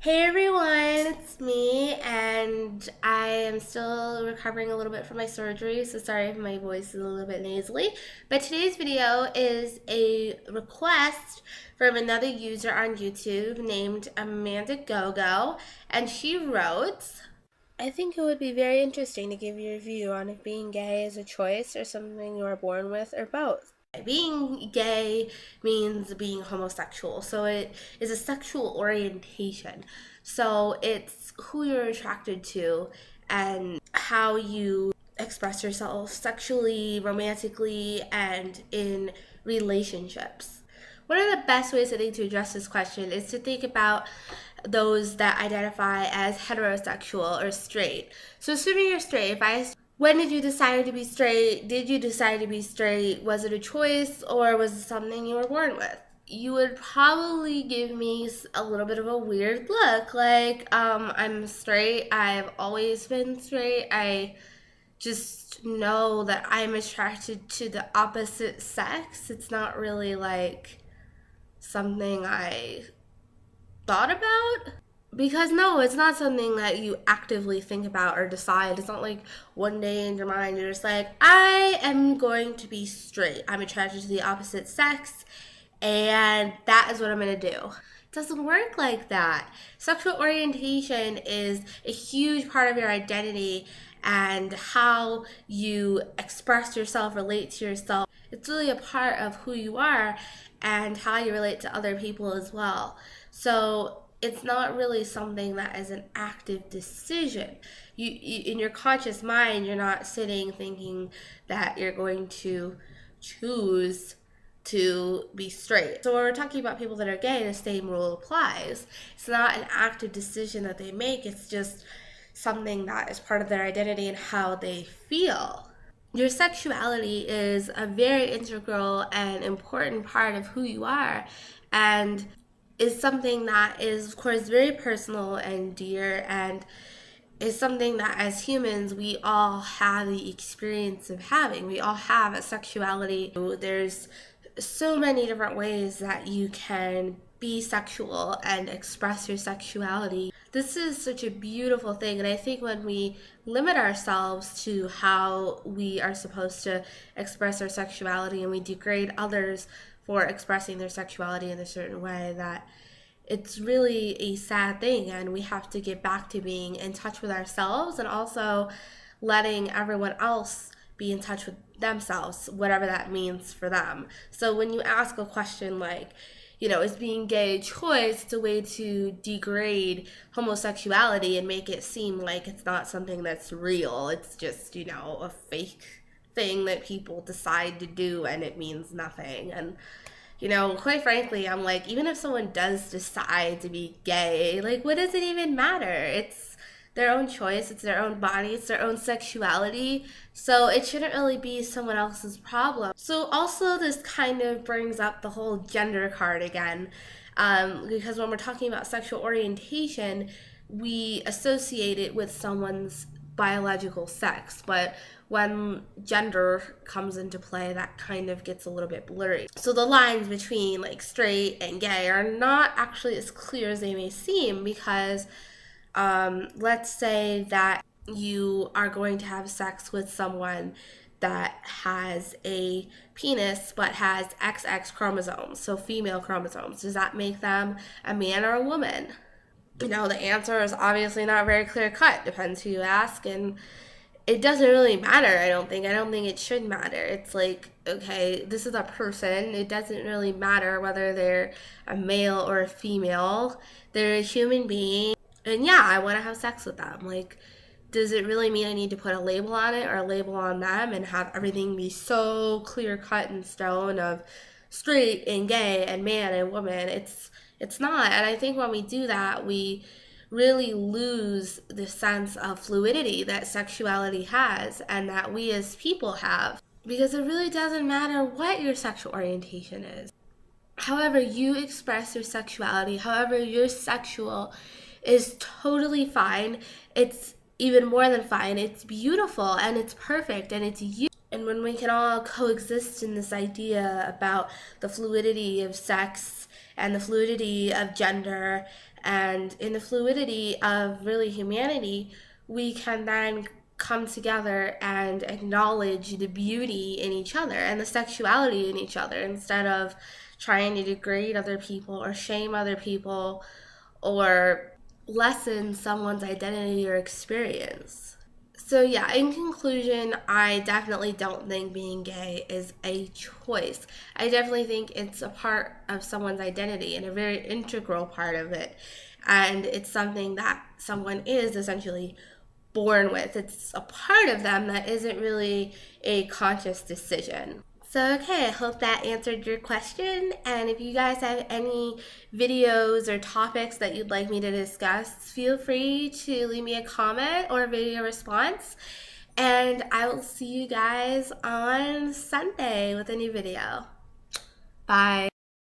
Hey everyone, it's me, and I am still recovering a little bit from my surgery, so sorry if my voice is a little bit nasally. But today's video is a request from another user on YouTube named Amanda Gogo, and she wrote, I think it would be very interesting to give your view on if being gay is a choice or something you are born with, or both. Being gay means being homosexual, so it is a sexual orientation. So it's who you're attracted to and how you express yourself sexually, romantically, and in relationships. One of the best ways I think to address this question is to think about those that identify as heterosexual or straight. So assuming you're straight, if I when did you decide to be straight? Did you decide to be straight? Was it a choice or was it something you were born with? You would probably give me a little bit of a weird look, like I'm straight. I've always been straight. I just know that I'm attracted to the opposite sex. It's not really like something I thought about. Because no, it's not something that you actively think about or decide. It's not like one day in your mind you're just like, I am going to be straight. I'm attracted to the opposite sex, and that is what I'm going to do. It doesn't work like that. Sexual orientation is a huge part of your identity and how you express yourself, relate to yourself. It's really a part of who you are and how you relate to other people as well. So it's not really something that is an active decision. You in your conscious mind, you're not sitting thinking that you're going to choose to be straight. So when we're talking about people that are gay, the same rule applies. It's not an active decision that they make, it's just something that is part of their identity and how they feel. Your sexuality is a very integral and important part of who you are, and is something that is, of course, very personal and dear, and is something that as humans we all have the experience of having. We all have a sexuality. There's so many different ways that you can be sexual and express your sexuality. This is such a beautiful thing, and I think when we limit ourselves to how we are supposed to express our sexuality and we degrade others for expressing their sexuality in a certain way, that it's really a sad thing, and we have to get back to being in touch with ourselves and also letting everyone else be in touch with themselves, whatever that means for them. So when you ask a question like, is being gay a choice? It's a way to degrade homosexuality and make it seem like it's not something that's real. It's just, a fake thing that people decide to do and it means nothing. And quite frankly, I'm like, even if someone does decide to be gay, like, what does it even matter? It's their own choice, it's their own body, it's their own sexuality, so it shouldn't really be someone else's problem. So also this kind of brings up the whole gender card again, because when we're talking about sexual orientation, we associate it with someone's biological sex, but when gender comes into play, that kind of gets a little bit blurry. So the lines between like straight and gay are not actually as clear as they may seem, because let's say that you are going to have sex with someone that has a penis but has XX chromosomes, so female chromosomes. Does that make them a man or a woman? The answer is obviously not very clear cut. Depends who you ask, and it doesn't really matter. I don't think it should matter. It's like, okay, this is a person. It doesn't really matter whether they're a male or a female. They're a human being, and yeah, I want to have sex with them. Like, does it really mean I need to put a label on it or a label on them and have everything be so clear cut in stone of straight and gay and man and woman? It's not. And I think when we do that, we really lose the sense of fluidity that sexuality has and that we as people have, because it really doesn't matter what your sexual orientation is. However you express your sexuality, however you're sexual, is totally fine. It's even more than fine. It's beautiful and it's perfect and it's you. And when we can all coexist in this idea about the fluidity of sex and the fluidity of gender and in the fluidity of really humanity, we can then come together and acknowledge the beauty in each other and the sexuality in each other instead of trying to degrade other people or shame other people or lessen someone's identity or experience. So, yeah, in conclusion, I definitely don't think being gay is a choice. I definitely think it's a part of someone's identity and a very integral part of it. And it's something that someone is essentially born with. It's a part of them that isn't really a conscious decision. So, okay, I hope that answered your question. And if you guys have any videos or topics that you'd like me to discuss, feel free to leave me a comment or a video response. And I will see you guys on Sunday with a new video. Bye.